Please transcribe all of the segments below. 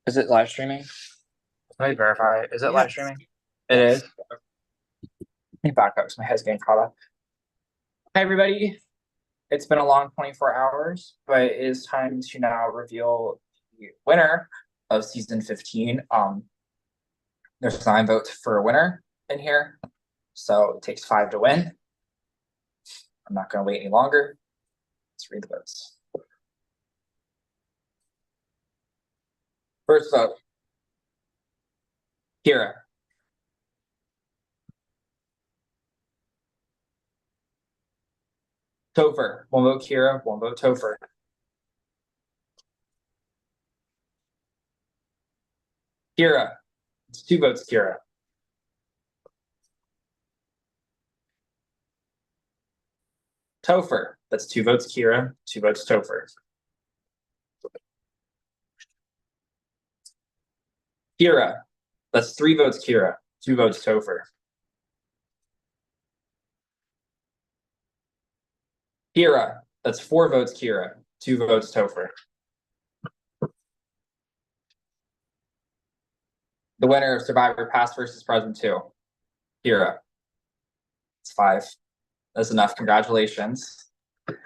Is it live streaming? Let me verify. Is it live Yes. streaming? It Yes. is. Let me back up. My head's getting caught up. Hi, everybody. It's been a long 24 hours, but it is time to now reveal the winner of season 15. There's 9 votes for a winner in here, so it takes 5 to win. I'm not going to wait any longer. Let's read the votes. First vote, Kira. Topher. 1 vote Kira, 1 vote Topher. Kira. It's 2 votes Kira. Topher. That's 2 votes Kira, 2 votes Topher. Kira. That's 3 votes Kira, 2 votes Topher. Kira. That's 4 votes Kira, 2 votes Topher. The winner of Survivor Past versus Present 2, Kira. It's 5. That's enough. Congratulations. Oh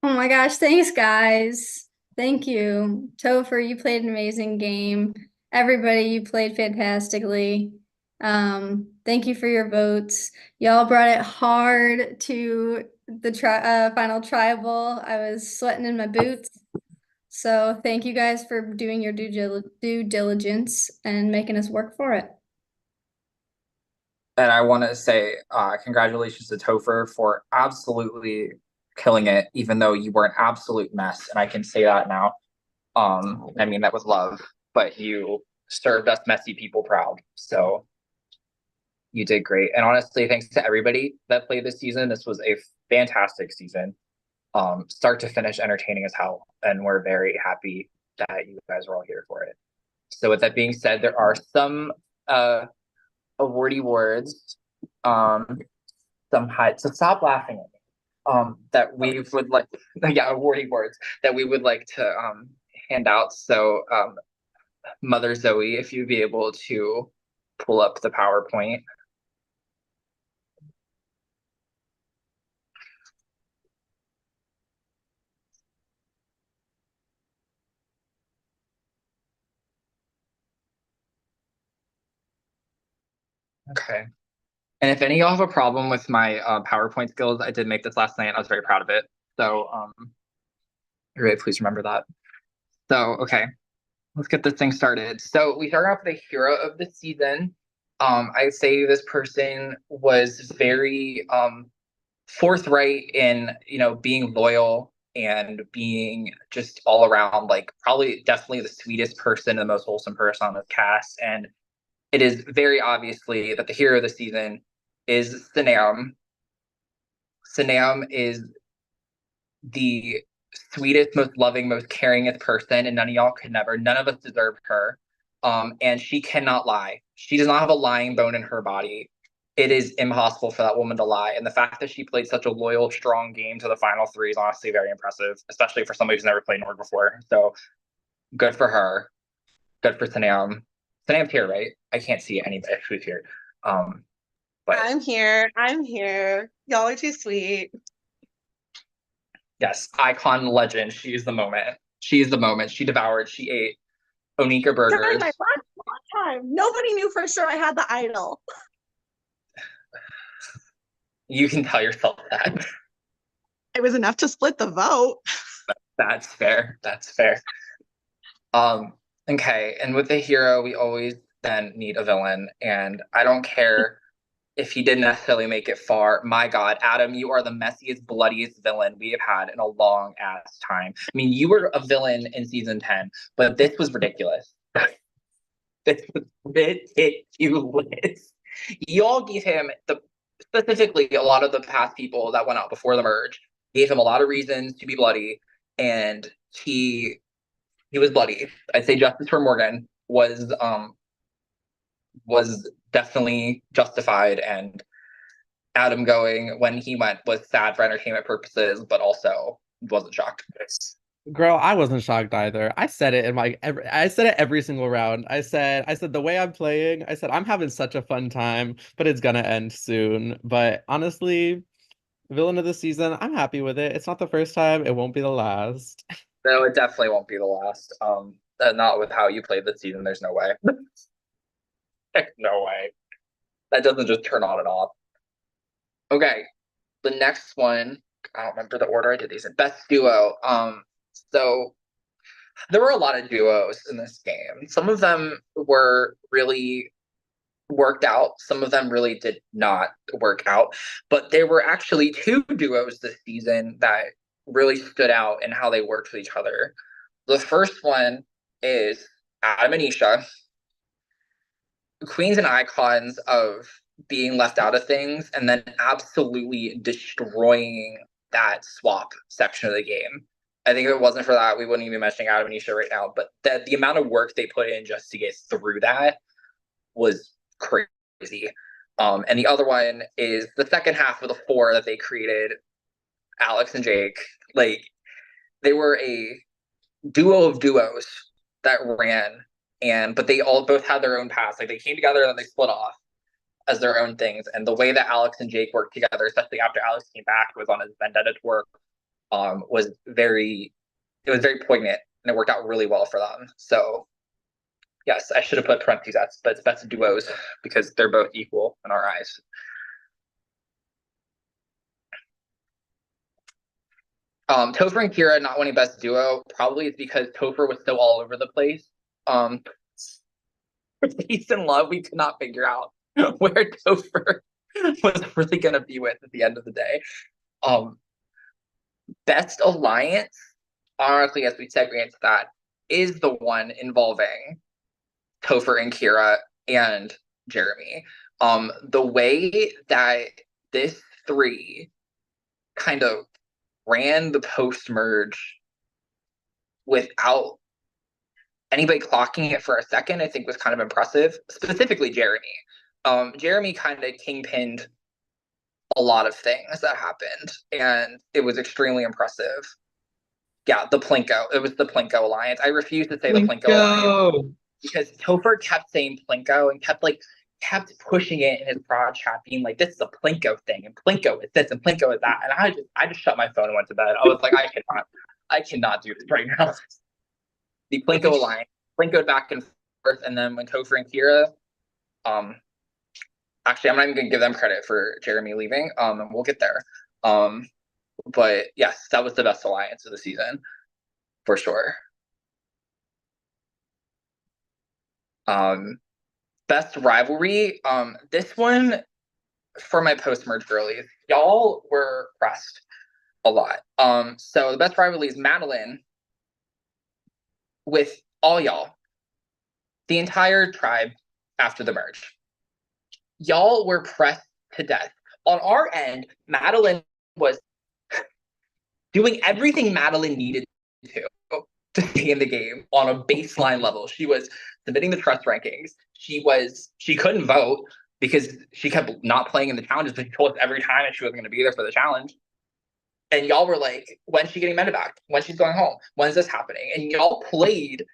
my gosh, thanks guys. Thank you. Topher, you played an amazing game. Everybody, you played fantastically. Thank you for your votes. Y'all brought it hard to the final tribal. I was sweating in my boots. So thank you guys for doing your due diligence and making us work for it. And I want to say congratulations to Topher for absolutely killing it, even though you were an absolute mess. And I can say that now. I mean, that was love, but you served us messy people proud. So you did great. And honestly, thanks to everybody that played this season. This was a fantastic season. Start to finish, entertaining as hell. And we're very happy that you guys are all here for it. So with that being said, there are some awardee words. So stop laughing at me. That we would like, yeah, awardee words that we would like to hand out. So Mother Zoe, if you'd be able to pull up the PowerPoint. Okay. And if any of y'all have a problem with my PowerPoint skills, I did make this last night and I was very proud of it. So really please remember that. So, okay, let's get this thing started. So we start off with the hero of the season. I say this person was very forthright in, being loyal and being just all around, like probably definitely the sweetest person, the most wholesome person on this cast. And it is very obviously that the hero of the season is Sanam. Sanam is the sweetest, most loving, most caringest person, and none of us deserve her. And she cannot lie. She does not have a lying bone in her body. It is impossible for that woman to lie. And the fact that she played such a loyal, strong game to the final 3 is honestly very impressive, especially for somebody who's never played Nord before. So good for her. Good for Sanam. Sanam's here, right? I can't see anybody who's here. But I'm here. I'm here. Y'all are too sweet. yes, icon legend. She's the moment. She's the moment. She devoured. She ate Onika burgers. During my last time, nobody knew for sure I had the idol. You can tell yourself that. It was enough to split the vote. That's fair. That's fair. Okay, and with the hero, we always then need a villain, and I don't care if he didn't necessarily make it far. My God, Adam, you are the messiest, bloodiest villain we have had in a long ass time. I mean, you were a villain in season 10, but this was ridiculous. This was ridiculous. Y'all gave him specifically a lot of the past people that went out before the merge gave him a lot of reasons to be bloody, and he was bloody. I'd say justice for Morgan was definitely justified, and Adam going when he went was sad for entertainment purposes, but also wasn't shocked. Girl, I wasn't shocked either. I said it in I said it every single round. I said the way I'm playing, I said I'm having such a fun time, but it's gonna end soon. But honestly, villain of the season, I'm happy with it. It's not the first time, it won't be the last. No, it definitely won't be the last. Not with how you played this season. There's no way. No way. That doesn't just turn on and off. Okay, the next one. I don't remember the order I did these in. Best duo. So there were a lot of duos in this game. Some of them were really worked out. Some of them really did not work out. But there were actually two duos this season that really stood out in how they worked with each other. The first one is Adam and Isha, queens and icons of being left out of things and then absolutely destroying that swap section of the game. I think if it wasn't for that, we wouldn't even be mentioning Adam and Isha right now. But the amount of work they put in just to get through that was crazy. And the other one is the second half of the four that they created, Alex and Jake. Like, they were a duo of duos that ran, but they all both had their own paths. Like, they came together and then they split off as their own things. And the way that Alex and Jake worked together, especially after Alex came back, was on his vendetta tour, was very poignant, and it worked out really well for them. So yes, I should have put parentheses, but it's best duos because they're both equal in our eyes. Topher and Kira not winning best duo probably is because Topher was so all over the place. Peace and Love, we could not figure out where Topher was really going to be with at the end of the day. Best alliance, ironically, as we segue into that, is the one involving Topher and Kira and Jeremy. The way that this three kind of ran the post-merge without anybody clocking it for a second, I think was kind of impressive. Specifically Jeremy. Jeremy kind of kingpinned a lot of things that happened, and it was extremely impressive. Yeah, the Plinko. It was the Plinko Alliance. I refuse to say the Plinko Alliance because Topher kept saying Plinko and kept pushing it in his prod chat, being like, "This is a Plinko thing, and Plinko is this, and Plinko is that." And I just shut my phone and went to bed. I was like, I cannot do this right now. The Plinko Alliance, Plinkoed back and forth, and then when Topher and Kira, actually, I'm not even gonna give them credit for Jeremy leaving. And we'll get there. But yes, that was the best alliance of the season, for sure. Best rivalry. This one for my post-merge girlies, y'all were pressed a lot. So the best rivalry is Madeline with all y'all, the entire tribe after the merge. Y'all were pressed to death. On our end, Madeline was doing everything Madeline needed to stay in the game on a baseline level. She was submitting the trust rankings. She couldn't vote because she kept not playing in the challenges, but she told us every time that she wasn't going to be there for the challenge. And y'all were like, when's she getting medevac? When she's going home? When's this happening? And y'all played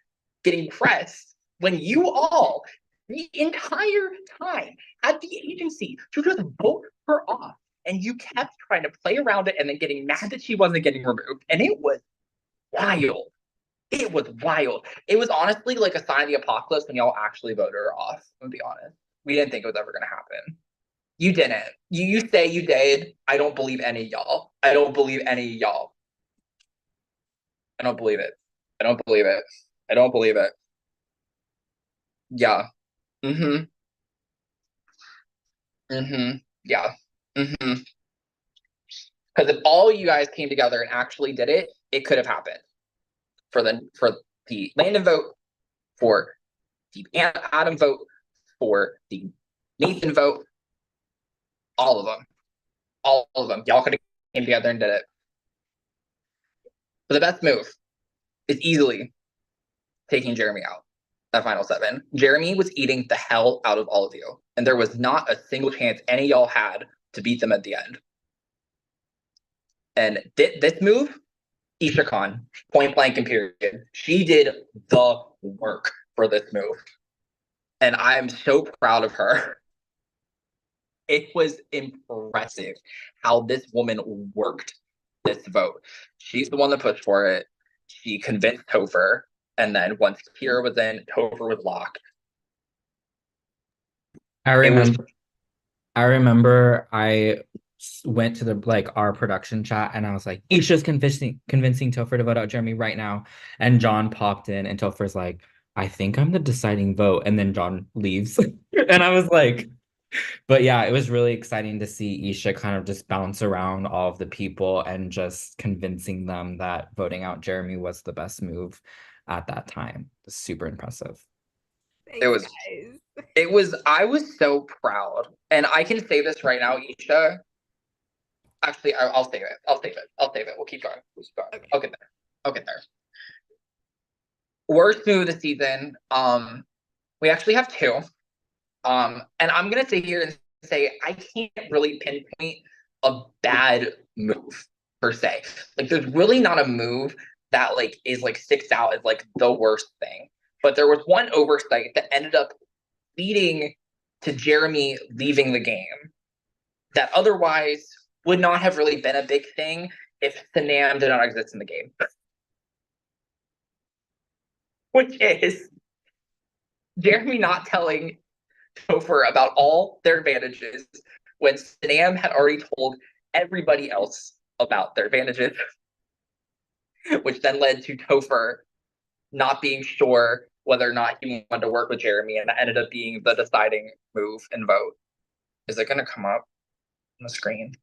getting pressed when you all, the entire time, had the agency to just vote her off. And you kept trying to play around it and then getting mad that she wasn't getting removed. And it was wild. It was wild. It was honestly like a sign of the apocalypse when y'all actually voted her off, to be honest. We didn't think it was ever going to happen. You didn't. You say you did. I don't believe any of y'all. I don't believe any of y'all. I don't believe it. I don't believe it. I don't believe it. Yeah. Mm-hmm. Mm-hmm. Yeah. Mm-hmm. Because if all you guys came together and actually did it, it could have happened. For the Landon vote, for the Adam vote, for the Nathan vote, all of them. All of them. Y'all could have came together and did it. But the best move is easily taking Jeremy out. That final 7. Jeremy was eating the hell out of all of you. And there was not a single chance any of y'all had to beat them at the end. And this move Isha Khan, point blank and period. She did the work for this move. And I'm so proud of her. It was impressive how this woman worked this vote. She's the one that pushed for it. She convinced Topher. And then once Kira was in, Topher was locked. I It was remember I remember I went to the our production chat and I was like, Isha's convincing Topher to vote out Jeremy right now. And John popped in and Topher's like, I think I'm the deciding vote. And then John leaves. And I was like, but yeah, it was really exciting to see Isha kind of just bounce around all of the people and just convincing them that voting out Jeremy was the best move at that time. Super impressive. it was I was so proud. And I can say this right now, Isha. Actually, I'll save it. I'll save it. We'll keep going. Okay. I'll get there. Worst move of the season. We actually have two. And I'm gonna sit here and say I can't really pinpoint a bad move per se. Like, there's really not a move that is sticks out as the worst thing. But there was one oversight that ended up leading to Jeremy leaving the game that otherwise would not have really been a big thing if Sanam did not exist in the game. Which is Jeremy not telling Topher about all their advantages when Sanam had already told everybody else about their advantages, which then led to Topher not being sure whether or not he wanted to work with Jeremy, and that ended up being the deciding move and vote. Is it going to come up on the screen?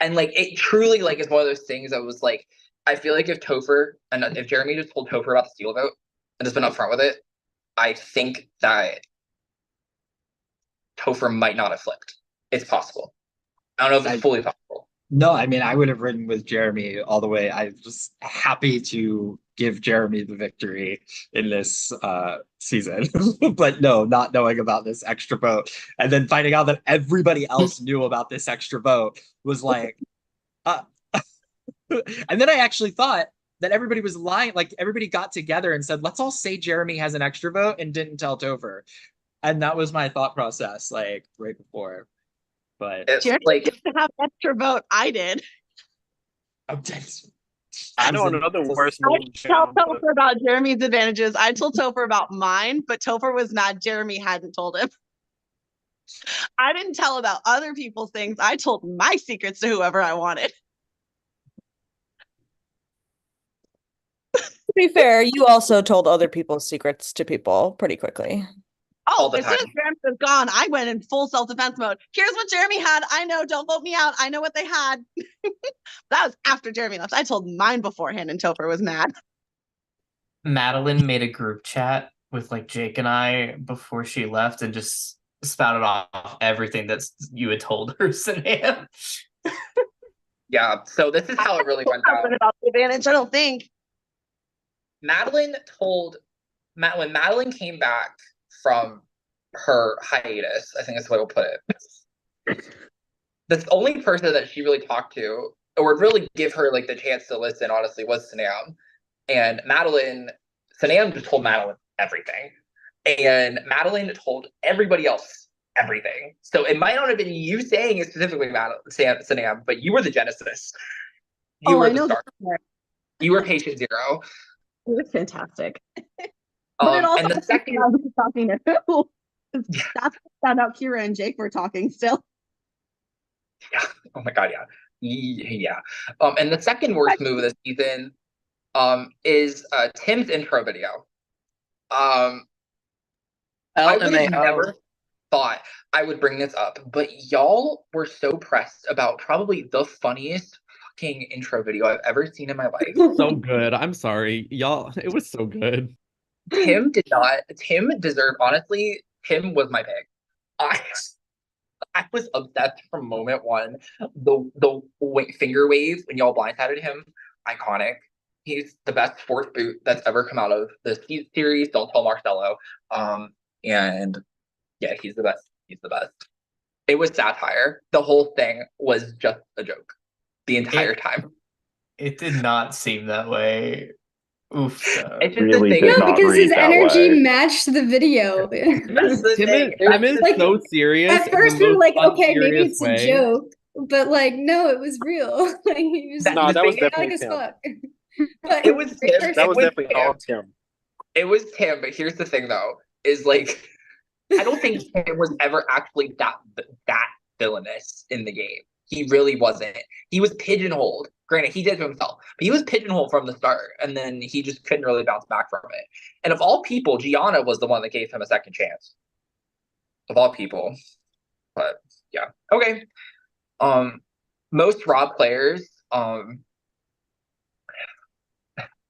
And it truly is one of those things that was I feel like if Jeremy just told Topher about the steal vote and just been upfront with it, I think that Topher might not have flipped. It's possible. I don't know if it's fully possible. No, I mean, I would have ridden with Jeremy all the way. I'm just happy to give Jeremy the victory in this season. But no, not knowing about this extra vote and then finding out that everybody else knew about this extra vote was and then I actually thought that everybody was lying. Everybody got together and said, let's all say Jeremy has an extra vote and didn't tell Topher. And that was my thought process, right before. But it's Jeremy didn't have an extra vote. I did. I don't know the worst I move. told Topher about Jeremy's advantages. I told Topher about mine, but Topher was mad Jeremy hadn't told him. I didn't tell about other people's things. I told my secrets to whoever I wanted. To be fair, you also told other people's secrets to people pretty quickly. All Oh, the as soon as time. Jeremy was gone, I went in full self-defense mode. Here's what Jeremy had. I know, don't vote me out. I know what they had. That was after Jeremy left. I told mine beforehand, and Topher was mad. Madeline made a group chat with Jake and I before she left and just spouted off everything that you had told her, Sanam. Yeah, so this is how it really went down. About the advantage, I don't think. Madeline told when Madeline came back from her hiatus, I think that's the way we'll put it. The only person that she really talked to, or really give her the chance to listen, honestly, was Sanam. And Sanam just told Madeline everything. And Madeline told everybody else everything. So it might not have been you saying it specifically, Sanam, but you were the genesis. You were the start. You were patient zero. It was fantastic. But it also and the second talking to who? That's when I found out Kira and Jake were talking still. Yeah. Oh my god, yeah. And the second worst move of the season is Tim's intro video. I would have never thought I would bring this up, but y'all were so pressed about probably the funniest fucking intro video I've ever seen in my life. So good. I'm sorry. Y'all, it was so good. Tim deserved, honestly, Tim was my pick. I was obsessed from moment one. The finger wave when y'all blindsided him, iconic. He's the best fourth boot that's ever come out of the series. Don't tell Marcelo. And yeah, he's the best. It was satire. The whole thing was just a joke. the entire time. It did not seem that way. Oof. It's just Really the thing. did No, not because read his that energy way. matched the video. That's the Tim thing. is Like, so serious At in the first we were most like, okay, maybe unserious it's way. a joke, but like, no, it was real. Like he was No, that was chaotic definitely as Tim. fuck. But It was great Tim. person. That was It definitely all Tim. It was Tim, but here's the thing though, is like I don't think Tim was ever actually that villainous in the game. He really wasn't. He was pigeonholed. Granted, he did to himself, but he was pigeonholed from the start, and then he just couldn't really bounce back from it. And of all people, Gianna was the one that gave him a second chance. Of all people. But yeah. Okay. Most Rob players,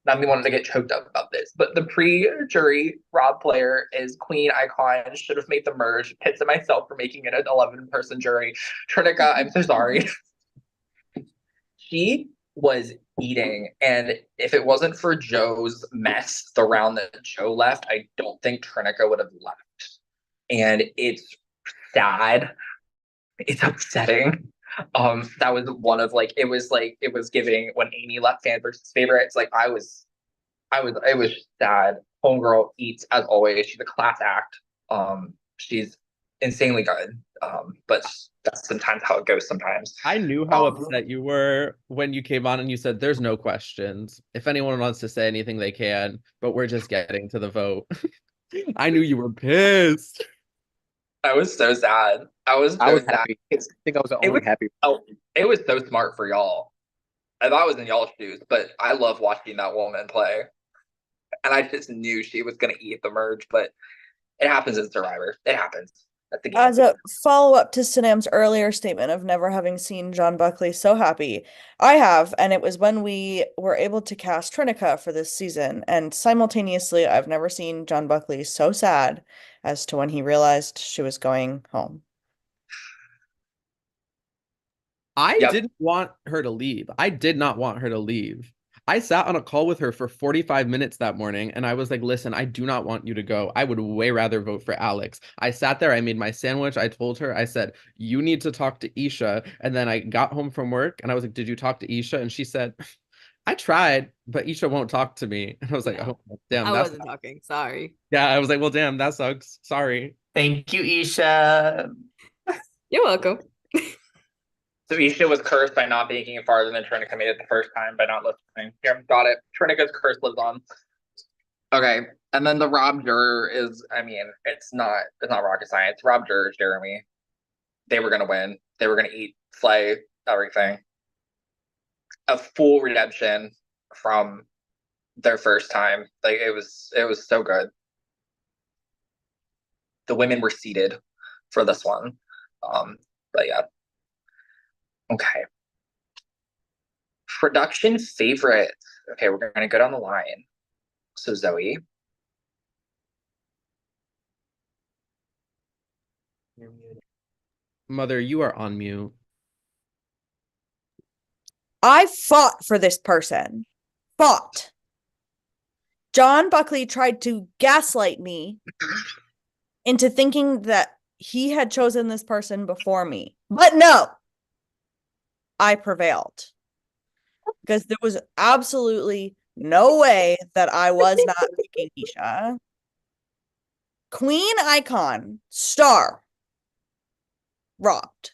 not me wanting to get choked up about this, but the pre-jury Rob player is Queen Icon. Should have made the merge. Pits and myself for making it an 11-person jury. Trinica, I'm so sorry. She was eating, and if it wasn't for Joe's mess the round that Joe left, I don't think Trinica would have left. And it's sad. It's upsetting. That was one of like it was giving when Amy left fan versus favorites. Like it was sad. Homegirl eats as always. She's a class act. She's insanely good. But that's sometimes how it goes sometimes. I knew how upset you were when you came on and you said there's no questions. If anyone wants to say anything, they can, but we're just getting to the vote. I knew you were pissed. I was so sad. I was I so was sad. happy. I think I was the It only was happy. oh, it was so smart for y'all. If I was in y'all's shoes, but I love watching that woman play. And I just knew she was gonna eat the merge, but it happens in Survivor. It happens. That's the game. As a follow-up to Sanam's earlier statement of never having seen John Buckley so happy, I have, and it was when we were able to cast Trinica for this season, and simultaneously, I've never seen John Buckley so sad as to when he realized she was going home. I Yep. didn't want her to leave. I did not want her to leave. I sat on a call with her for 45 minutes that morning and I was like, listen, I do not want you to go. I would way rather vote for Alex. I sat there, I made my sandwich. I told her, I said, you need to talk to Isha. And then I got home from work and I was like, did you talk to Isha? And she said, I tried, but Isha won't talk to me. And I was like, No. oh, damn. I That's wasn't talking. Sorry. Yeah, I was like, well, damn, that sucks. Sorry. Thank you, Isha. You're welcome. So Isha was cursed by not making it farther than Trinica made it the first time by not listening. Here, got it. Trinica's curse lives on. Okay. And then the Rob juror is, I mean, it's not rocket science. Rob juror is Jeremy. They were gonna win. They were gonna eat, slay, everything. A full redemption from their first time. Like it was so good. The women were seated for this one. But yeah. Okay. Production favorite. Okay, we're gonna go down the line. So Zoe. Mother, you are on mute. I fought for this person. Fought. John Buckley tried to gaslight me into thinking that he had chosen this person before me. But no, I prevailed. Because there was absolutely no way that I was not picking Isha. Queen Icon, star, robbed.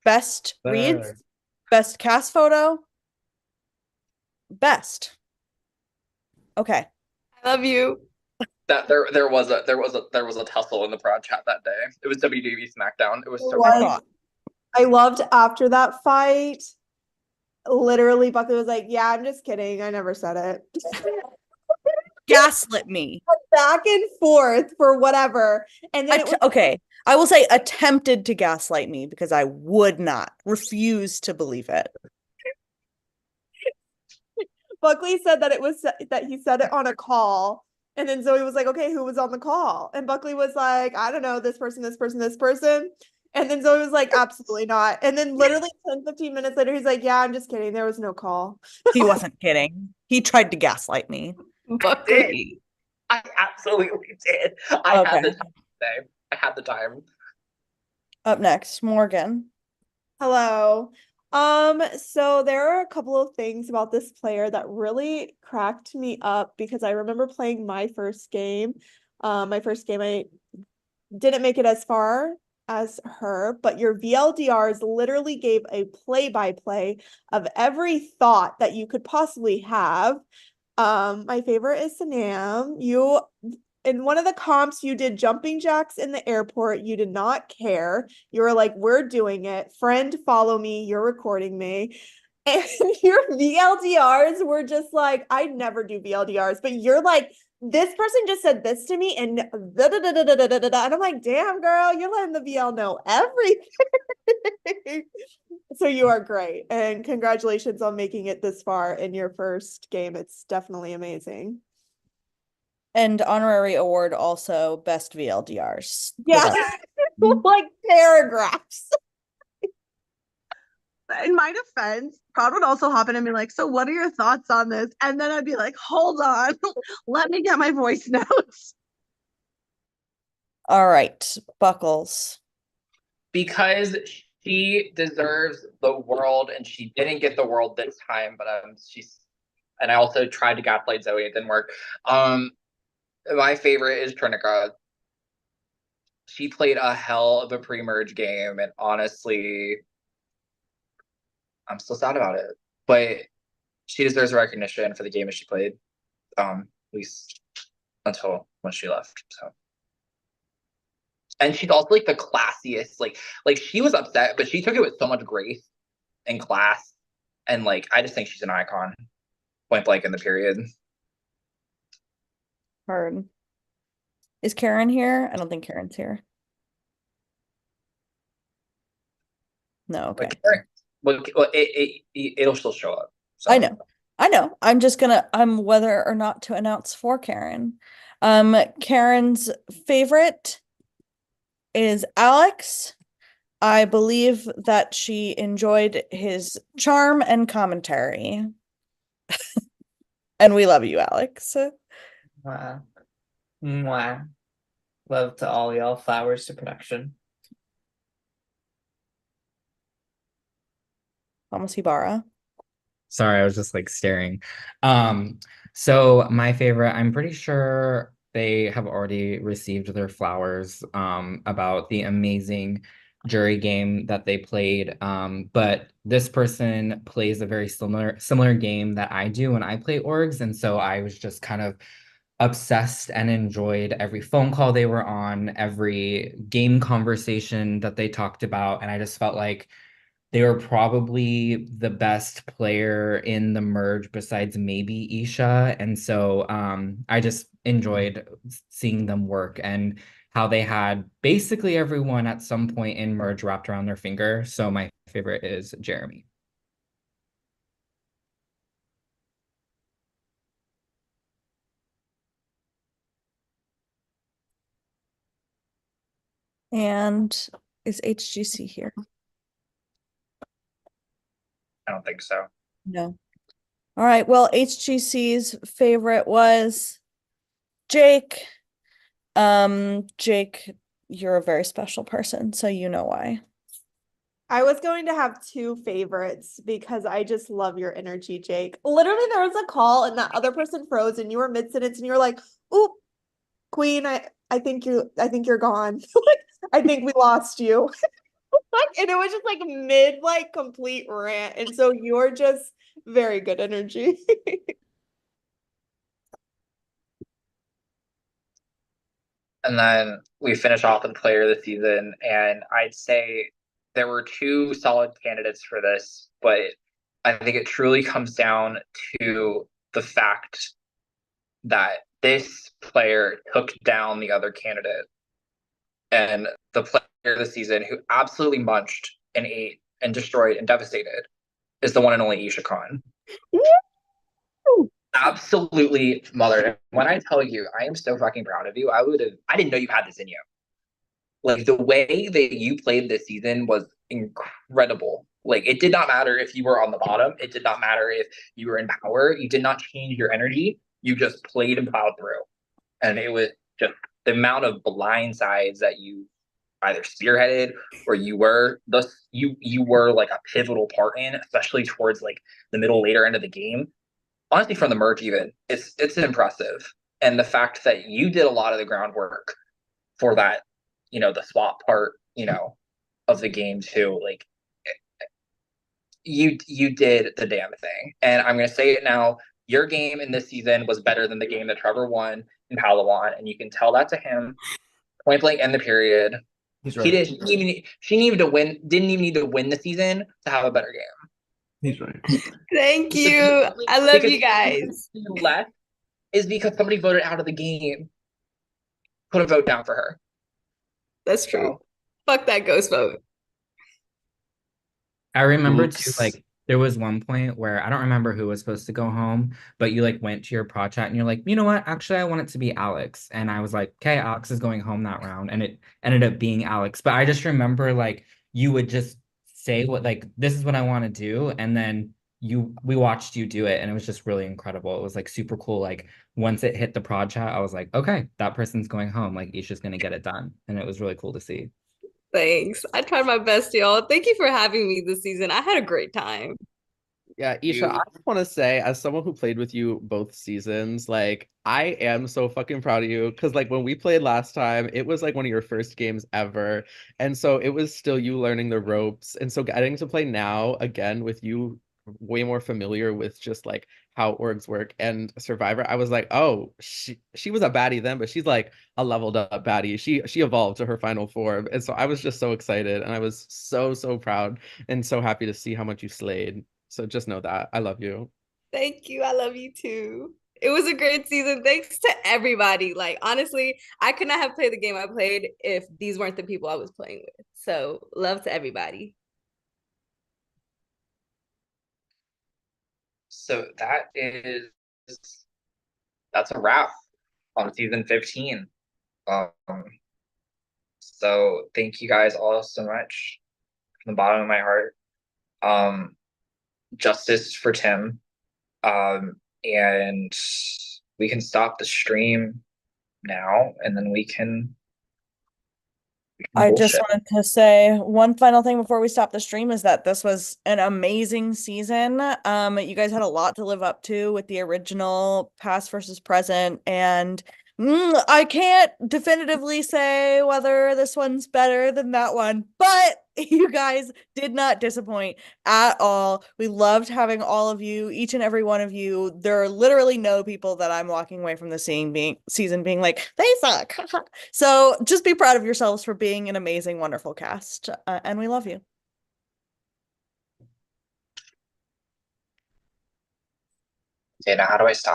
Best reads, best cast photo, best. Okay. I love you. That there was a tussle in the prod chat that day. It was WWE SmackDown. It was so I funny. thought. I loved after that fight. Literally, Buckley was like, "Yeah, I'm just kidding. I never said it." Gaslit me. Back and forth for whatever, and then Okay, I will say attempted to gaslight me because I would not refuse to believe it. Buckley said that it was that he said it on a call, and then Zoe was like, "Okay, who was on the call?" And Buckley was like, "I don't know, this person, this person, this person." And then Zoe was like, "Absolutely not." And then literally 10, 15 minutes later, he's like, "Yeah, I'm just kidding. There was no call." He wasn't kidding. He tried to gaslight me. Buckley. I absolutely did. I had the time today. I had the time. Up next, Morgan. Hello. So there are a couple of things about this player that really cracked me up because I remember playing my first game. My first game, I didn't make it as far as her, but your VLDRs literally gave a play-by-play of every thought that you could possibly have. My favorite is Sanam. You in one of the comps, you did jumping jacks in the airport. You did not care. You were like, we're doing it. Friend, follow me. You're recording me. And your VLDRs were just like, I never do VLDRs, but you're like, this person just said this to me and da, da, da, da, da, da, da, da. And I'm like, damn, girl, you're letting the VL know everything. So you are great. And congratulations on making it this far in your first game. It's definitely amazing. And honorary award also best VLDRs. Yeah, like paragraphs. In my defense, Prod would also hop in and be like, so what are your thoughts on this? And then I'd be like, hold on, let me get my voice notes. All right, Buckles. Because she deserves the world, and she didn't get the world this time, but she's, and I also tried to gaslight Zoe, it didn't work. My favorite is Trinica. She played a hell of a pre-merge game, and honestly, I'm still sad about it. But she deserves recognition for the game that she played. At least until when she left. So, and she's also like the classiest. Like she was upset, but she took it with so much grace and class. And like I just think she's an icon. Point blank in the period. Hard. Is Karen here? I don't think Karen's here. No, okay. It'll still show up. So. I know. I'm whether or not to announce for Karen. Karen's favorite is Alex. I believe that she enjoyed his charm and commentary. And we love you, Alex. Wow. Mwah. Love to all y'all. Flowers to production. Vamos Ibarra. Sorry, I was just like staring. So my favorite, I'm pretty sure they have already received their flowers about the amazing jury game that they played. But this person plays a very similar game that I do when I play orgs, and so I was just kind of obsessed and enjoyed every phone call they were on, every game conversation that they talked about, and I just felt like they were probably the best player in the merge besides maybe Isha. And so I just enjoyed seeing them work and how they had basically everyone at some point in merge wrapped around their finger. So my favorite is Jeremy. And is HGC here? I don't think so. No. All right. Well, HGC's favorite was Jake. Jake, you're a very special person, so you know why. I was going to have two favorites because I just love your energy, Jake. Literally, there was a call and that other person froze, and you were mid-sentence, and you were like, "Oop, Queen, I think you're gone. I think we lost you." And it was just like mid complete rant, and so you're just very good energy. And then we finish off with player of the season, and I'd say there were two solid candidates for this, but I think it truly comes down to the fact that this player took down the other candidate. And the player of the season who absolutely munched and ate and destroyed and devastated is the one and only Isha Khan. Absolutely mothered. When I tell you, I am so fucking proud of you. I didn't know you had this in you. Like the way that you played this season was incredible. Like it did not matter if you were on the bottom. It did not matter if you were in power. You did not change your energy. You just played and plowed through. And it was just the amount of blind sides that you either spearheaded or you were like a pivotal part in, especially towards like the middle later end of the game. Honestly, from the merge even, it's impressive. And the fact that you did a lot of the groundwork for that, the swap part, of the game too, like you did the damn thing. And I'm gonna say it now, your game in this season was better than the game that Trevor won in Palawan, and you can tell that to him. Point blank in the period. He's He right. didn't even need to win the season to have a better game. He's right. Thank you. I love Because you guys. he left is because somebody voted out of the game. Put a vote down for her. That's true. Fuck that ghost vote. I remember too, Oops. like there was one point where I don't remember who was supposed to go home, but you like went to your pod chat and you're like, you know what? Actually, I want it to be Alex. And I was like, okay, Alex is going home that round. And it ended up being Alex. But I just remember like you would just say what like this is what I want to do. And then we watched you do it and it was just really incredible. It was like super cool. Like once it hit the prod chat, I was like, okay, that person's going home. Like Isha's gonna get it done. And it was really cool to see. Thanks. I tried my best, y'all. Thank you for having me this season. I had a great time. Yeah, Isha, I just want to say, as someone who played with you both seasons, like I am so fucking proud of you because like when we played last time, it was like one of your first games ever. And so it was still you learning the ropes. And so getting to play now again with you way more familiar with just like how orgs work and Survivor, I was like, oh, she was a baddie then, but she's like a leveled up baddie. She evolved to her final form. And so I was just so excited and I was so proud and so happy to see how much you slayed. So just know that. I love you. Thank you. I love you too. It was a great season. Thanks to everybody. Like, honestly, I could not have played the game I played if these weren't the people I was playing with. So, love to everybody. So that's a wrap on season 15. Um, so thank you guys all so much from the bottom of my heart. Justice for Tim. And we can stop the stream now, and then we can I just bullshit. wanted to say one final thing before we stop the stream is that this was an amazing season. You guys had a lot to live up to with the original past versus present, and I can't definitively say whether this one's better than that one, but you guys did not disappoint at all. We loved having all of you, each and every one of you. There are literally no people that I'm walking away from the season being like, they suck. So just be proud of yourselves for being an amazing, wonderful cast. And we love you. Okay, now how do I stop?